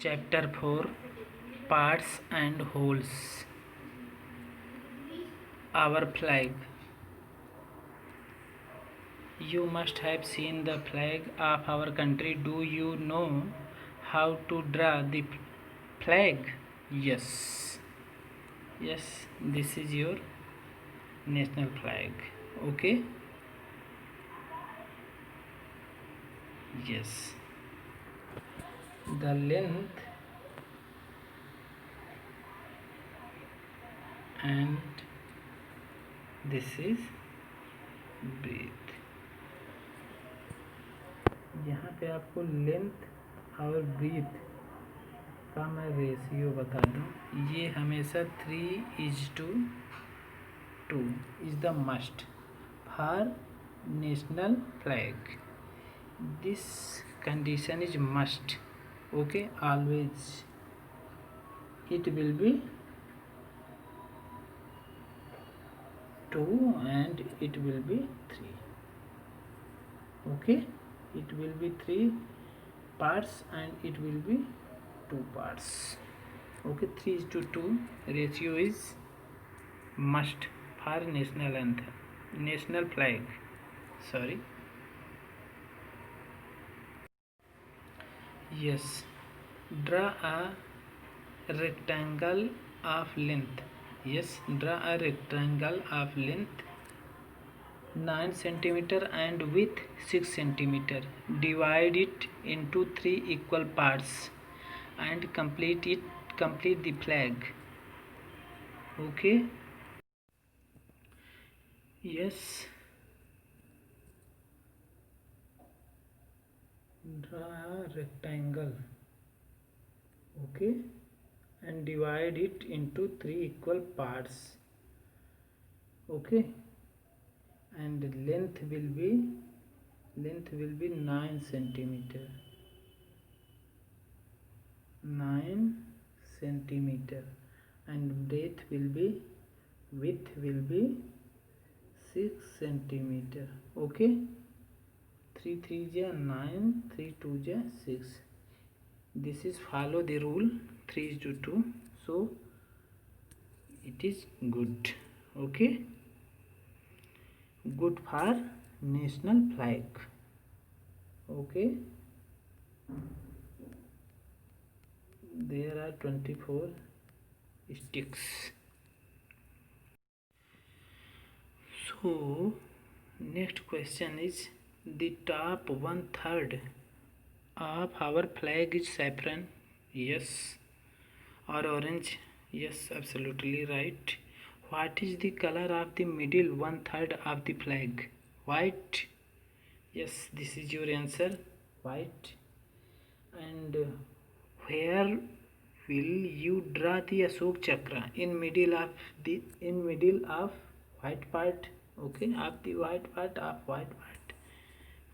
Chapter 4, Parts and Holes. Our flag. You must have seen the flag of our country. Do you know how to draw the flag? Yes. Yes, this is your national flag. Okay? Yes. The length and this is breadth. यहाँ पे आपको length और breathe का मैं ratio बता दूं, ये हमेशा 3:2 is the must for national flag. This condition is must. Okay, always it will be 2 and it will be 3. Okay, it will be 3 parts and it will be 2 parts. Okay, 3:2 ratio is must for national anthem, national flag. Sorry. Yes, draw a rectangle of length. Yes, draw a rectangle of length 9 centimeter and width 6 centimeter. Divide it into 3 equal parts and complete the flag. Okay. Yes, draw a rectangle. Okay, and divide it into 3 equal parts. Okay, and length will be 9 centimeter. 9 centimeter, and width will be 6 centimeter. Okay, 3 3 ja 9, 3 2 ja 6. This is follow the rule 3:2, so it is good. Okay, good for national flag. Okay, there are 24 sticks. So next question is, the top 1/3 of our flag is saffron. Yes, or orange. Yes, absolutely right. What is the color of the middle 1/3 of the flag? White. Yes, this is your answer, white. And where will you draw the Ashok Chakra? In middle of white part. Okay, of the white part of white part.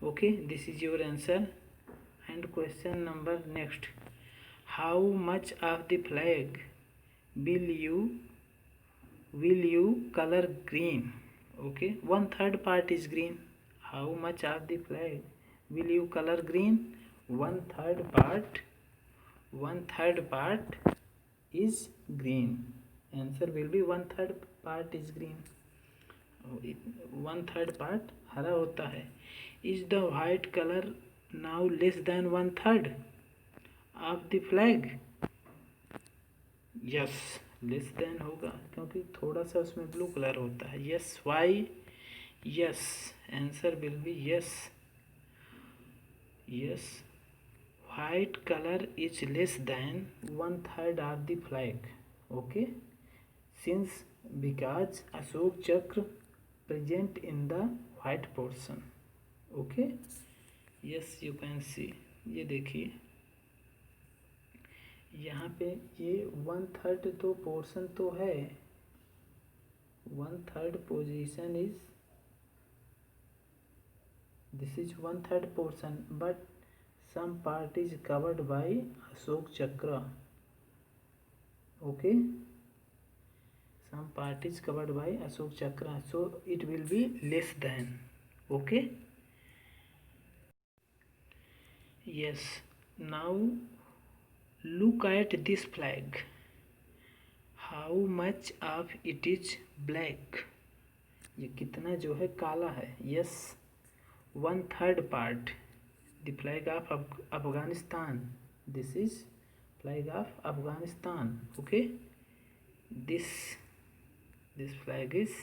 Okay, this is your answer. And question number next, how much of the flag will you color green? Okay, 1/3 part is green. How much of the flag will you color green? 1/3 part. 1/3 part is green. Answer will be 1/3 part is green. 1/3 part हरा होता है. Is the white color now less than 1/3 of the flag? Yes, less than होगा क्योंकि थोड़ा सा उसमें blue colour होता है. Yes, why? Yes, answer will be yes. Yes, white color is less than 1/3 of the flag. Okay, since because Ashok Chakra present in the white portion. Okay, yes, you can see. ये देखिए यहाँ पे ये 1/3 तो portion तो है. 1/3 position is this is 1/3 portion, but some part is covered by Ashok Chakra. Okay, some part is covered by Ashok Chakra, so it will be less than. Okay, yes. Now look at this flag. How much of it is black? ये कितना जो है काला है? Yes, 1/3 part. The flag of Afghanistan. This is flag of Afghanistan. Okay, this flag is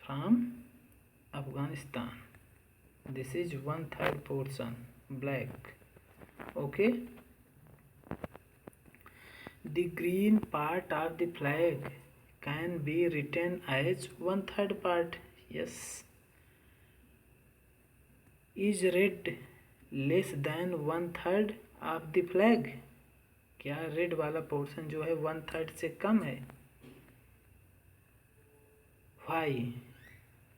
from Afghanistan. This is 1/3 portion black. Okay, the green part of the flag can be written as 1/3 part. Yes. Is red less than 1/3 of the flag? क्या red वाला portion जो है 1/3 से कम है? Why?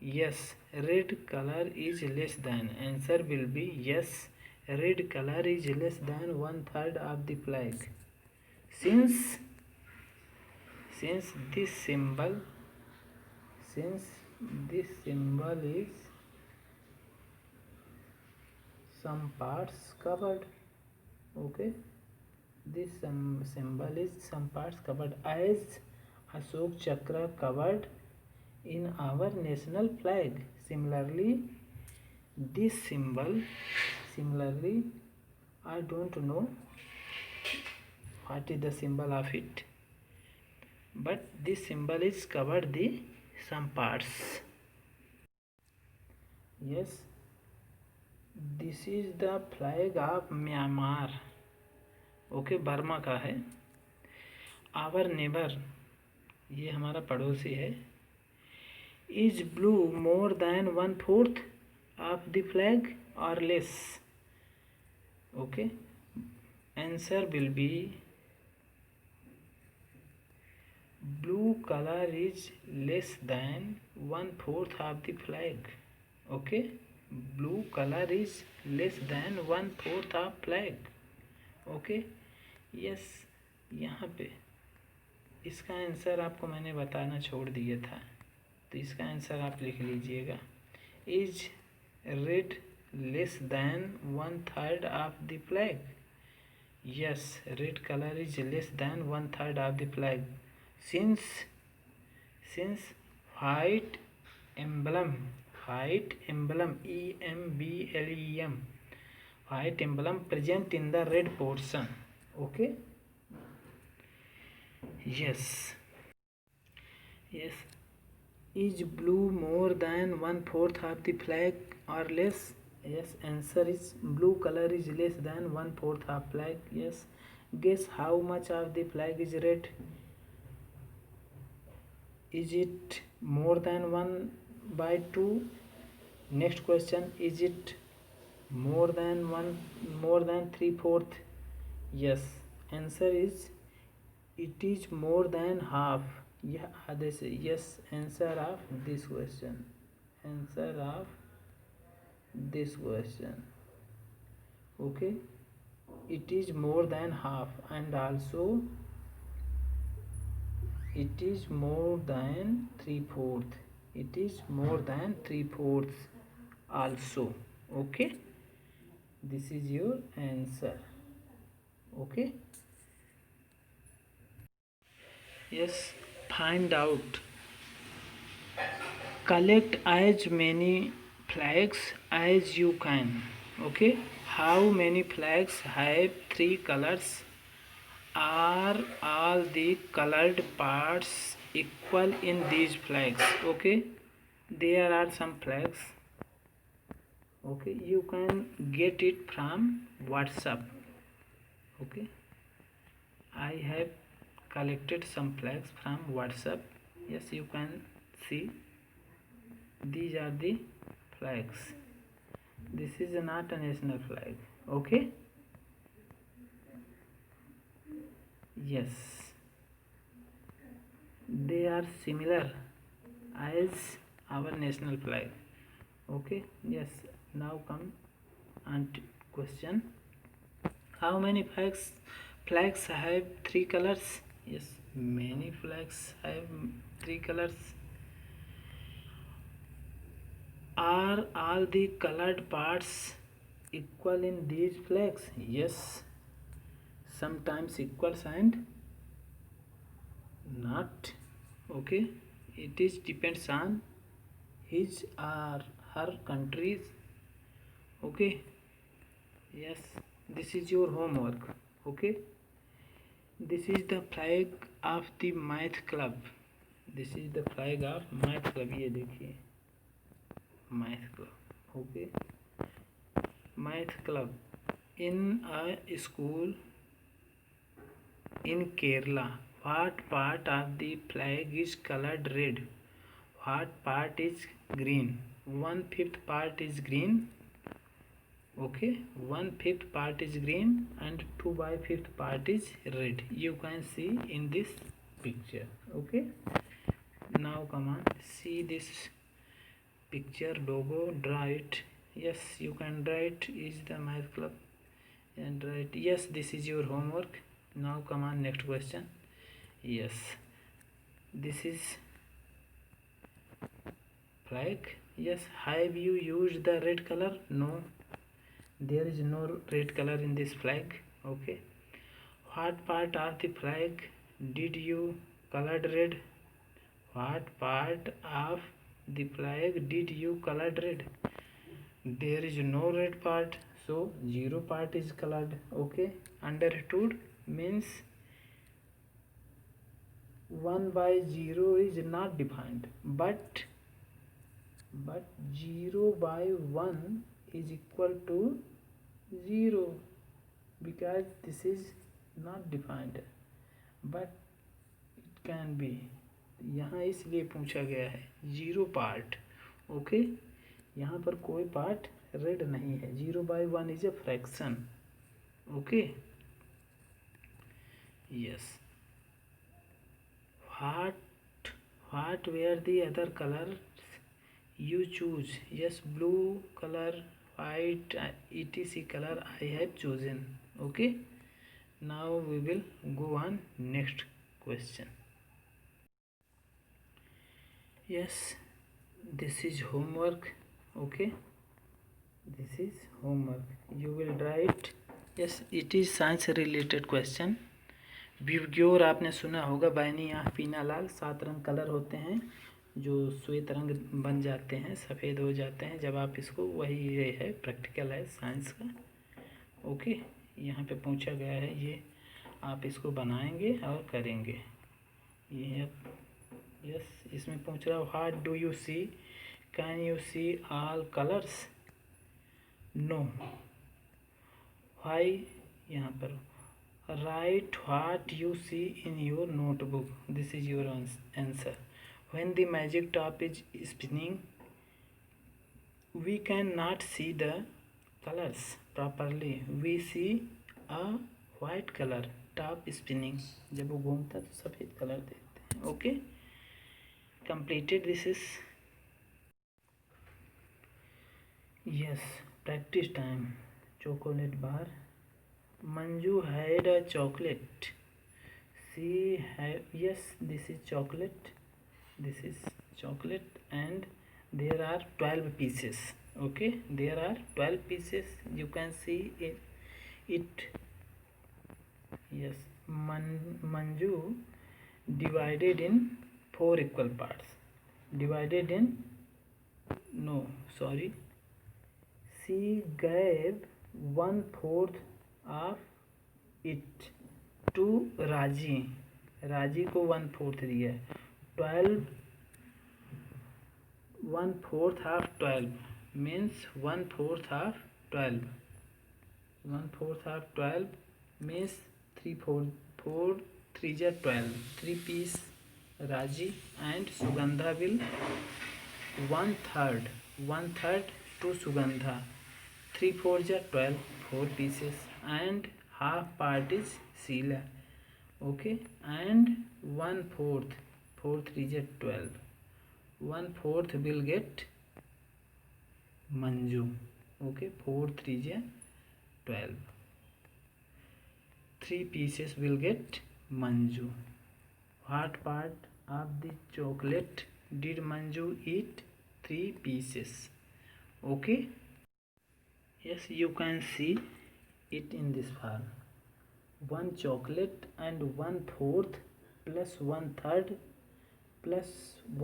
Yes, red color is less than. Answer will be yes, red color is less than 1/3 of the flag. Since this symbol is some parts covered. Okay, this symbol is some parts covered, as Ashok Chakra covered in our national flag. Similarly, this symbol, I don't know what is the symbol of it, but this symbol is covered the some parts. Yes, this is the flag of Myanmar. Okay, Burma का है. Our neighbour, ये हमारा पड़ोसी है. Is blue more than 1/4 of the flag और less? Okay, answer will be blue colour is less than 1/4 of the flag. Okay, blue colour is less than 1/4 of flag. Okay, yes, यहाँ पे इसका answer आपको मैंने बताना छोड़ दिया था, तो इसका आंसर आप लिख लीजिएगा. Is red less than 1/3 of the flag? Yes, red colour is less then 1/3 of the flag. Since white emblem, EMBLEM, white emblem present in the red portion. Okay, yes. Is blue more than 1/4 of the flag or less? Yes, answer is blue color is less than 1/4 of flag. Yes. Guess how much of the flag is red? Is it more than 1/2? Next question, is it more than 3/4? Yes, answer is it is more than half. यह आधे से. Yes, answer of this question. Okay, it is more than half, and also it is more than 3/4. It is more than 3/4 also. Okay, this is your answer. Okay, yes. Find out. Collect as many flags as you can. Okay, how many flags have 3 colors? Are all the colored parts equal in these flags? Okay, there are some flags. Okay, you can get it from WhatsApp. Okay, I have collected some flags from WhatsApp. Yes, you can see these are the flags. This is not a national flag. Okay, yes, they are similar as our national flag. Okay, yes. Now come and question, how many flags have 3 colors? Yes, many flags have 3 colors. Are all the colored parts equal in these flags? Yes, sometimes equals and not. Okay, it is depends on his or her countries. Okay, yes, this is your homework. Okay, this is the flag of the math club. This is the flag of math club. ये देखिए math club. Okay, math club in a school in Kerala. What part of the flag is colored red? What part is green? 1/5 part is green. Okay, 1/5 part is green and 2/5 part is red. You can see in this picture. Okay, now come on, see this picture logo, draw it. Yes, you can draw it. Is the math club and write. Yes, this is your homework. Now come on, next question. Yes, this is flag. Yes, have you used the red color? No, there is no red color in this flag. Okay, what part of the flag did you colored red? What part of the flag did you colored red? There is no red part, so 0 part is colored. Okay, understood? Means 1/0 is not defined, but 0/1 is equal to 0 because this is not defined, but it can be. यहाँ इसलिए पूछा गया है 0 part. Okay, यहाँ पर कोई part red नहीं है. 0/1 is a fraction. Okay, yes. what were the other colors you choose? Yes, blue color, white, etc color I have chosen. Okay, now we will go on next question. Yes, this is homework. Okay, this is homework. You will write. Yes, it is science related question. विवग्योर आपने सुना होगा. बैनी आँख, पीना लाल, 7 रंग colour होते हैं जो श्वेत रंग बन जाते हैं, सफ़ेद हो जाते हैं जब आप इसको. वही ये है, प्रैक्टिकल है साइंस का. ओके, यहाँ पे पूछा गया है, ये आप इसको बनाएंगे और करेंगे. ये है. यस, इसमें पूछ रहा है what do you see? Can you see all colours? No. Why? यहाँ पर write what you see in your notebook. This is your answer. When the magic top is spinning, we cannot see the colors properly. We see a white color top spinning. जब वो घूमता तो सफ़ेद colour देखते हैं. Okay, completed. This is yes, practice time. Chocolate bar. Manju had a chocolate. She had. Yes, this is chocolate. This is chocolate and there are 12 pieces. Okay, there are 12 pieces. You can see it. Yes, Manju divided in 4 equal parts. Divided in, no, sorry. She gave 1/4 of it to राजी. राजी को 1/4 दिया. 12, 1/4 of 12 means 1/4 of 12. 1/4 of 12 means 3/4 3 जा 12. 3 piece राजी and Sugandha will 1/3. 1/3 to Sugandha. 3/4 जा 12, 4 pieces and half part is Sheila. Okay, and 1/4, 4 3 जा 12. 1/4 will get Manju. Okay, 4 3 जा 12. 3 pieces will get Manju. What part of the chocolate did Manju eat? 3 pieces. Okay. Yes, you can see it in this form. 1 chocolate and 1/4 plus 1/3 plus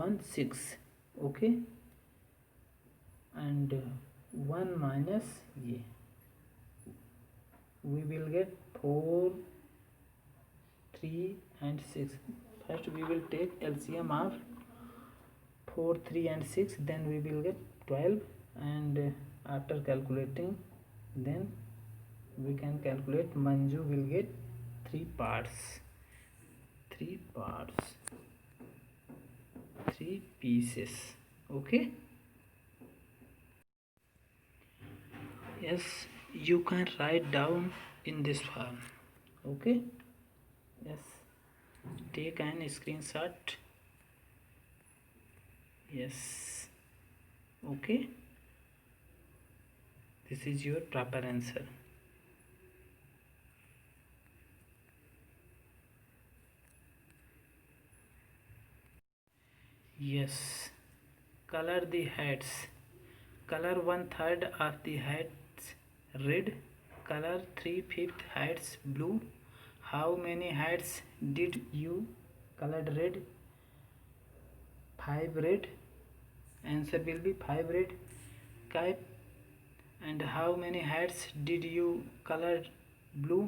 1/6. Okay, and 1 minus ye, we will get 4, 3 and 6. First we will take LCM of 4, 3 and 6, then we will get 12, and after calculating, then we can calculate Manju will get 3 parts, 3 parts, 3 pieces. Okay, yes, you can write down in this form. Okay, yes, take an screenshot. Yes, okay, this is your proper answer. Yes, color the heads. Color 1/3 of the heads red. Color 3/5 heads blue. How many heads did you colored red? 5 red. Answer will be 5 red. Type. And how many heads did you color blue?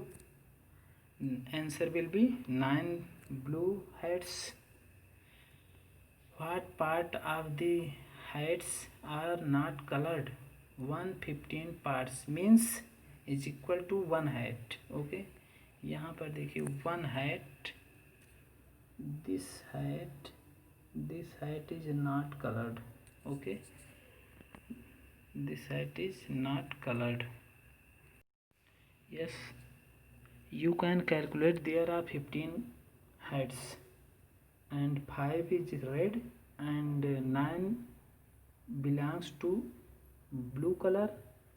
Answer will be 9 blue heads. What part of the heads are not colored? 115 parts means is equal to 1 head. Okay, यहाँ पर देखिए 1 head, this head is not colored. Okay, this head is not colored. Yes, you can calculate there are 15 heads and 5 is red and 9 belongs to blue color,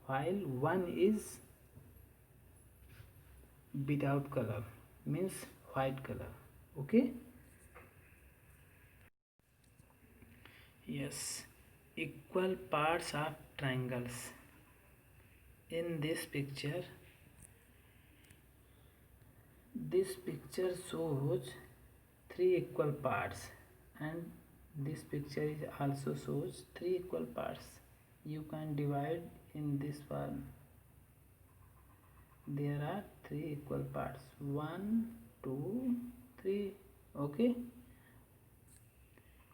while 1 is without color means white color. Okay, yes, equal parts of triangles. In this picture shows 3 equal parts, and this picture is also shows 3 equal parts. You can divide in this form. There are 3 equal parts, 1, 2, 3. Okay,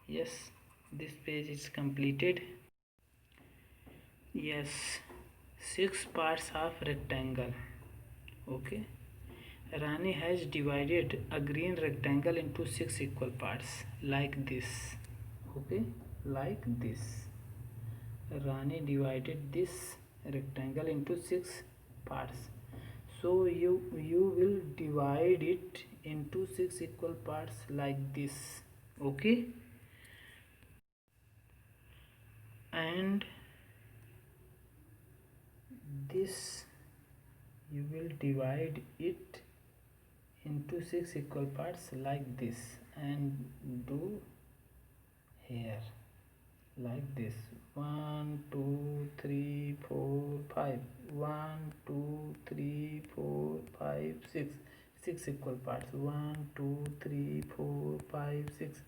yes, this page is completed. Yes, 6 parts of rectangle. Okay, Rani has divided a green rectangle into 6 equal parts like this. Okay, like this. Rani divided this rectangle into 6 parts. So you will divide it into 6 equal parts like this. Okay, and this you will divide it into 6 equal parts like this, and do here like this. 1, 2, 3, 4, 5. 1, 2, 3, 4, 5, 6. 6 equal parts. 1, 2, 3, 4, 5, 6.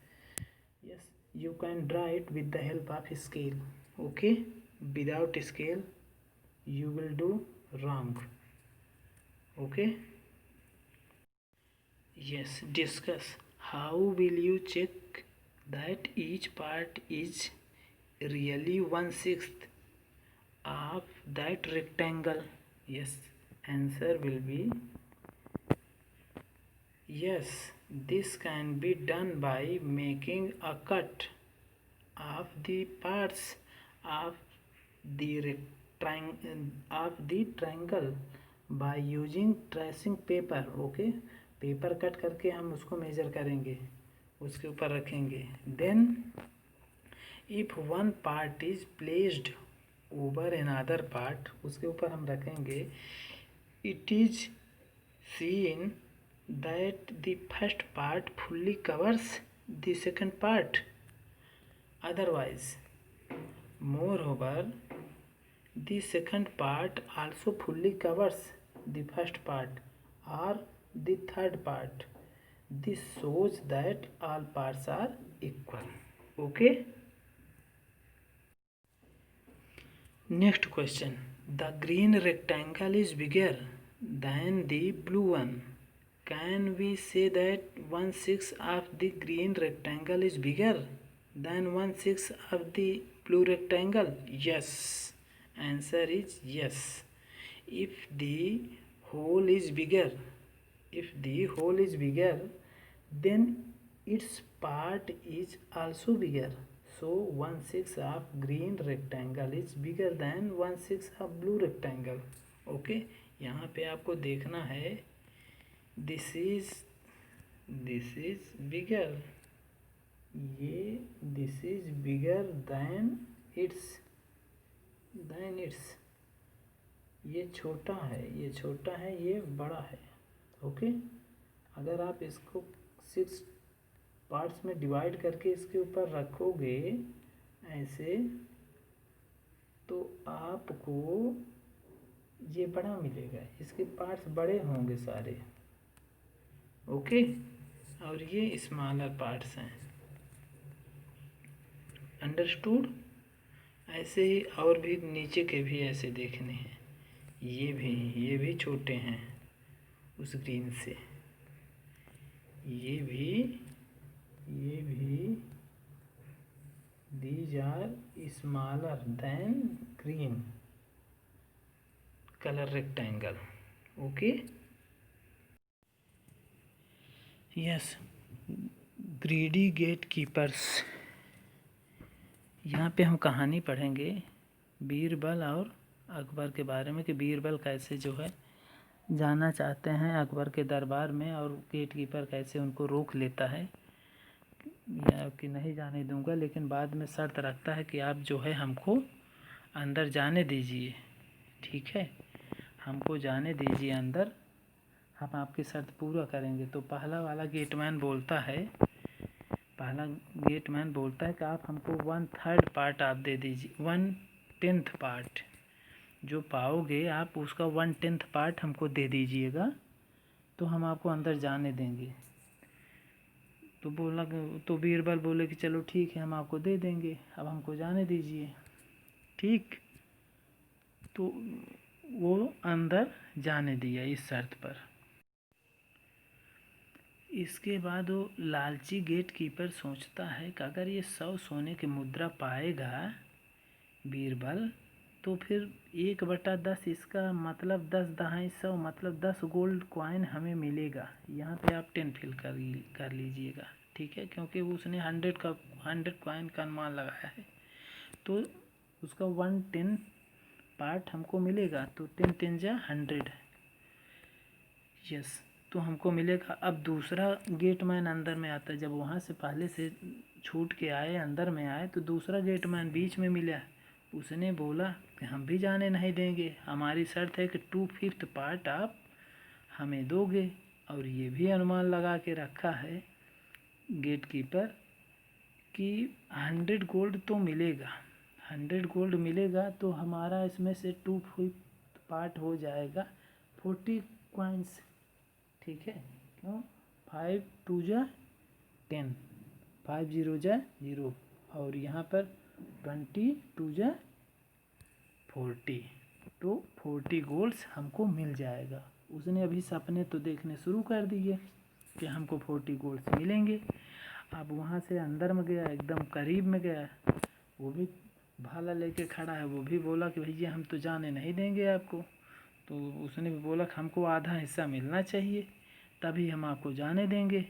Yes, you can draw it with the help of scale. Okay, without scale you will do wrong. Okay, yes, discuss how will you check that each part is really 1/6 of that rectangle. Yes, answer will be yes. This can be done by making a cut of the parts of the triangle by using tracing paper. Okay, paper cut करके हम उसको measure करेंगे, उसके ऊपर रखेंगे. Then if one part is placed over another part, उसके ऊपर हम रखेंगे, it is seen that the first part fully covers the second part. Otherwise, moreover, The second part also fully covers the first part or the third part. This shows that all parts are equal. Okay. Next question. The green rectangle is bigger than the blue one. Can we say that 1/6 of the green rectangle is bigger than 1/6 of the blue rectangle? Yes. Answer is yes. If the whole is bigger, then its part is also bigger. So 1/6 of green rectangle is bigger than 1/6 of blue rectangle. Okay, यहाँ पे आपको देखना है this is bigger, ये this is bigger than its ये छोटा है, ये बड़ा है. ओके, अगर आप इसको 6 पार्ट्स में डिवाइड करके इसके ऊपर रखोगे ऐसे, तो आपको ये बड़ा मिलेगा, इसके पार्ट्स बड़े होंगे सारे. ओके, और ये स्मॉलर पार्ट्स हैं. अंडरस्टूड. ऐसे ही और भी नीचे के भी ऐसे देखने हैं. ये भी छोटे हैं उस ग्रीन से. ये भी these are smaller than green color rectangle. Okay. Yes. Greedy gatekeepers. यहाँ पे हम कहानी पढ़ेंगे बीरबल और अकबर के बारे में कि बीरबल कैसे जो है जाना चाहते हैं अकबर के दरबार में और गेट कीपर कैसे उनको रोक लेता है या कि नहीं जाने दूंगा, लेकिन बाद में शर्त रखता है कि आप जो है हमको अंदर जाने दीजिए. ठीक है, हमको जाने दीजिए अंदर, हम आपकी शर्त पूरा करेंगे. तो पहला गेटमैन बोलता है कि आप हमको 1/3 पार्ट आप दे दीजिए, 1/10 पार्ट जो पाओगे आप उसका 1/10 पार्ट हमको दे दीजिएगा, तो हम आपको अंदर जाने देंगे. तो बीरबल बोले कि चलो ठीक है, हम आपको दे देंगे, अब हमको जाने दीजिए. ठीक, तो वो अंदर जाने दिया इस शर्त पर. इसके बाद वो लालची गेट कीपर सोचता है कि अगर ये 100 सोने की मुद्रा पाएगा बीरबल, तो फिर 1/10 इसका मतलब 10 दहाई 100 मतलब 10 गोल्ड कॉइन हमें मिलेगा. यहाँ पे आप 10 फिल कर लीजिएगा. ठीक है, क्योंकि उसने 100 कॉइन का अनुमान लगाया है, तो उसका 1/10 पार्ट हमको मिलेगा. तो 10 10 जा 100. यस, तो हमको मिलेगा. अब दूसरा गेटमैन अंदर में आता है. जब वहाँ से पहले से छूट के आए अंदर में आए, तो दूसरा गेटमैन बीच में मिला. उसने बोला कि हम भी जाने नहीं देंगे, हमारी शर्त है कि 2/5 पार्ट आप हमें दोगे. और ये भी अनुमान लगा के रखा है गेट कीपर कि 100 गोल्ड तो मिलेगा, 100 गोल्ड मिलेगा, तो हमारा इसमें से 2/5 पार्ट हो जाएगा 40 कॉइन्स. ठीक है, क्यों? 5 2 जा 10, 5 0 जा 0, और यहाँ पर 20 2 जा 40, तो 40 गोल्ड्स हमको मिल जाएगा. उसने अभी सपने तो देखने शुरू कर दिए कि हमको 40 गोल्ड्स मिलेंगे. अब वहाँ से अंदर में गया, एकदम करीब में गया, वो भी भाला लेके खड़ा है. वो भी बोला कि भैया हम तो जाने नहीं देंगे आपको. तो उसने भी बोला कि हमको आधा हिस्सा मिलना चाहिए, तभी हम आपको जाने देंगे.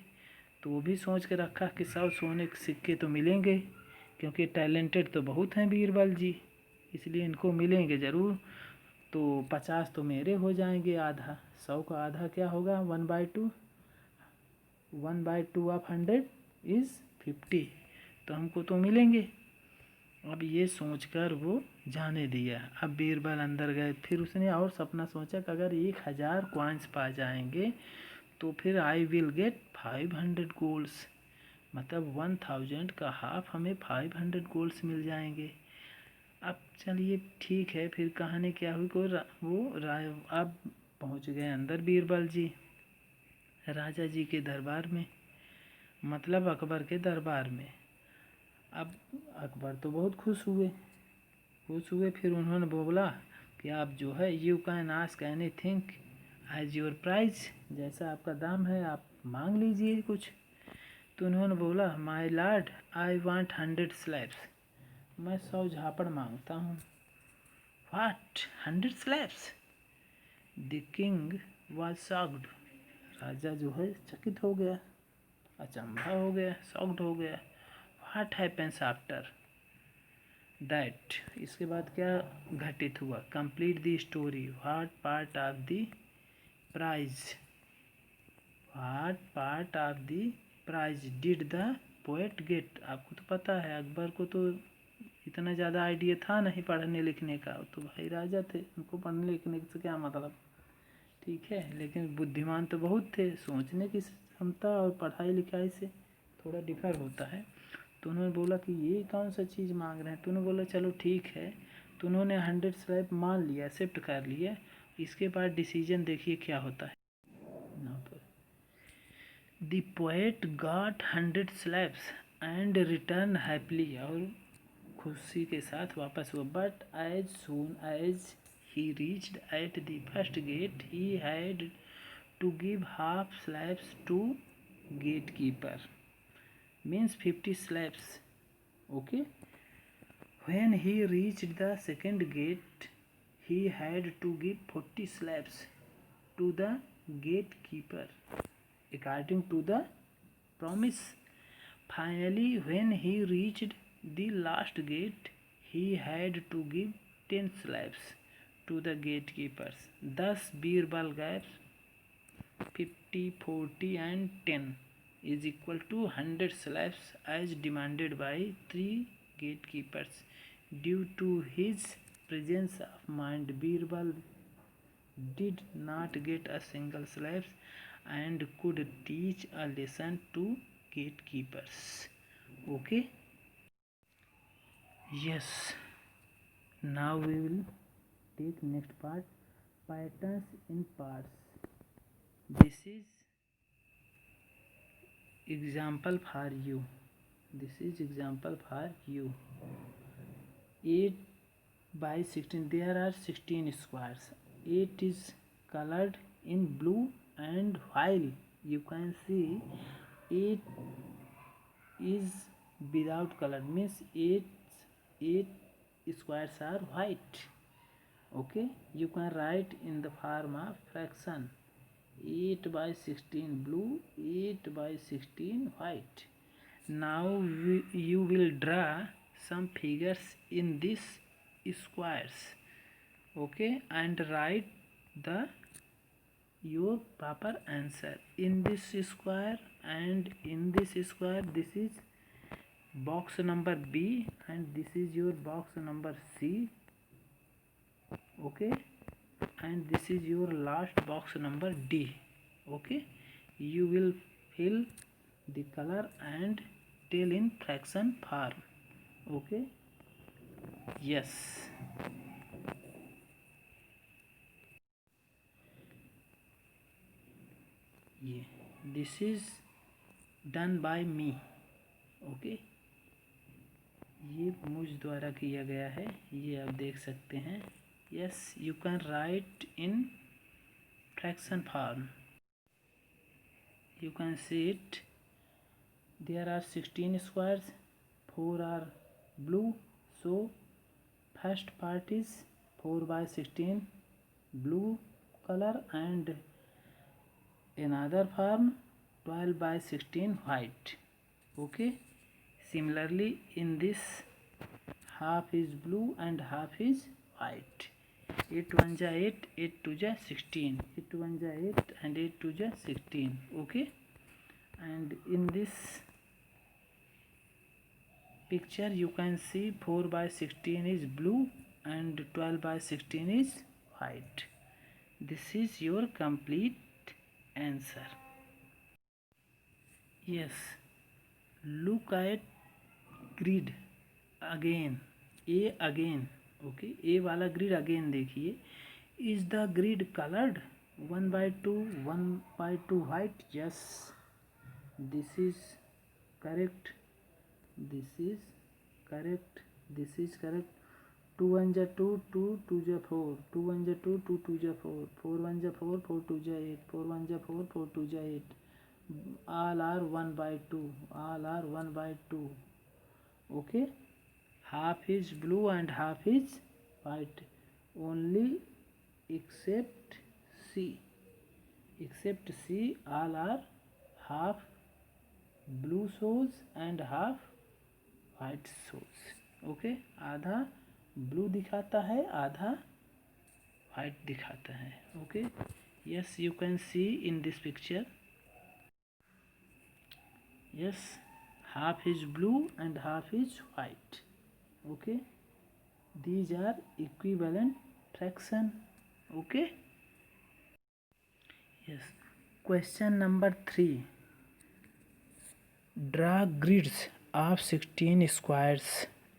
तो वो भी सोच के रखा कि 100 सोने के सिक्के तो मिलेंगे, क्योंकि टैलेंटेड तो बहुत हैं बीरबल जी, इसलिए इनको मिलेंगे ज़रूर. तो 50 तो मेरे हो जाएंगे, आधा 100 का आधा क्या होगा 1/2. 1/2 ऑफ 100 इज़ 50, तो हमको तो मिलेंगे. अब ये सोचकर वो जाने दिया. अब बीरबल अंदर गए. फिर उसने और सपना सोचा कि अगर 1000 कॉइन्स पा जाएंगे तो फिर आई विल गेट 500 गोल्ड्स, मतलब 1000 का हाफ हमें 500 गोल्ड्स मिल जाएंगे. अब चलिए ठीक है, फिर कहानी क्या हुई अब पहुंच गए अंदर बीरबल जी राजा जी के दरबार में, मतलब अकबर के दरबार में। अब अकबर तो बहुत खुश हुए। फिर उन्होंने बोला कि आप जो है you can ask anything as your price, जैसा आपका दाम है आप मांग लीजिए कुछ। तो उन्होंने बोला my lord I want 100 slaps, मैं 100 झापड़ मांगता हूँ। What 100 slaps? The king was shocked, राजा जो है चकित हो गया, अचंभा हो गया, शॉक्ड हो गया। व्हाट हैपेंस आफ्टर दैट, इसके बाद क्या घटित हुआ? Complete the story. What part of the prize, what part of the prize did the poet get. आपको तो पता है अकबर को तो इतना ज़्यादा आइडिया था नहीं पढ़ने लिखने का, तो भाई राजा थे, उनको पढ़ने लिखने से क्या मतलब, ठीक है। लेकिन बुद्धिमान तो बहुत थे, सोचने की क्षमता और पढ़ाई लिखाई से थोड़ा डिफर होता है। तो उन्होंने बोला कि ये कौन सा चीज़ मांग रहे हैं। तो उन्होंने बोला चलो ठीक है। तो उन्होंने 100 स्लैब मान लिया, एक्सेप्ट कर लिया। इसके बाद डिसीजन देखिए क्या होता है यहाँ पर। The poet got 100 slabs and return happily, और खुशी के साथ वापस हुआ। But as soon as he reached at the first gate he had to give half slabs to gatekeeper, means 50 slabs. Okay, when he reached the second gate he had to give 40 slabs to the gatekeeper according to the promise. Finally when he reached the last gate he had to give 10 slabs to the gatekeepers. Thus Birbal gave 50, 40 and 10 is equal to 100 slabs as demanded by 3 gatekeepers. Due to his presence of mind, Birbal did not get a single slab and could teach a lesson to gatekeepers. Okay? Yes. Now we will take next part, patterns in parts. This is example for you. This is example for you. 8 by 16, there are 16 squares. 8 is colored in blue, and while you can see 8 is without color, means 8 squares are white. Okay, you can write in the form of fraction 8 by 16 blue, 8 by 16 white. Now you will draw some figures in these squares. Okay, and write your proper answer in this square and in this square. This is box number B and this is your box number C. Okay, and this is your last box number D. Okay, you will fill the color and tell in fraction form. Okay, yes. This is done by me. Okay, ये मुझ द्वारा किया गया है, ये आप देख सकते हैं. Yes, you can write in fraction form. You can see it. There are 16 squares, 4 are blue, so first part is 4 by 16 blue color and another form 12 by 16 white. Okay, similarly in this half is blue and half is white. 8 1 ja 8, 8 2 ja 16, 8 1 ja 8 and 8 2 ja 16. Okay, and in this picture you can see 4 by 16 is blue and 12 by 16 is white. This is your complete answer. Yes, look at grid again. A again, okay, A वाला grid again देखिए, is the grid coloured 1/2 1/2 white? Yes, this is correct, this is correct, this is correct. 2 1 जा 2, 2 2 जा 4, 2 1 जा 2, 2 2 जा 4, 4 1 जा 4, 4 2 जा 8, 4 1 जा 4, 4 2 जा 8. All are 1/2, all are 1/2. Okay, half is blue and half is white, only except C, except C, all are half blue shows and half white shows. Okay, आधा blue दिखाता है, आधा वाइट दिखाता है. Okay, yes, you can see in this picture, yes, half is blue and half is white. Okay, these are equivalent fraction. Okay, yes. Question number 3. Draw grids of 16 squares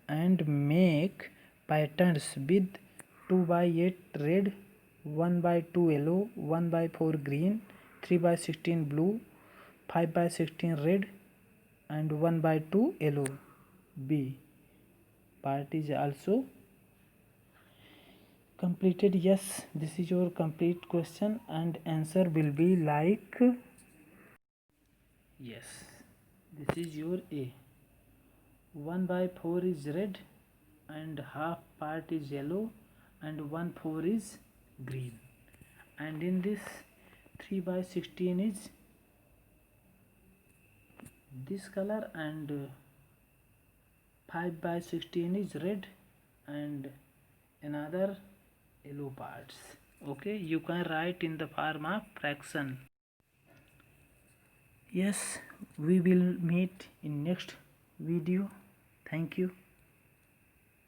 and make patterns with 2/8 red, 1/2 yellow, 1/4 green, 3/16 blue, 5/16 red and 1/2 yellow. B. Part is also completed. Yes, this is your complete question and answer will be like, yes, this is your A. 1/4 is red and half part is yellow and 1/4 is green, and in this 3/16 is this color and 5/16 is red and another yellow parts. Okay, you can write in the form of fraction. Yes, we will meet in next video. Thank you.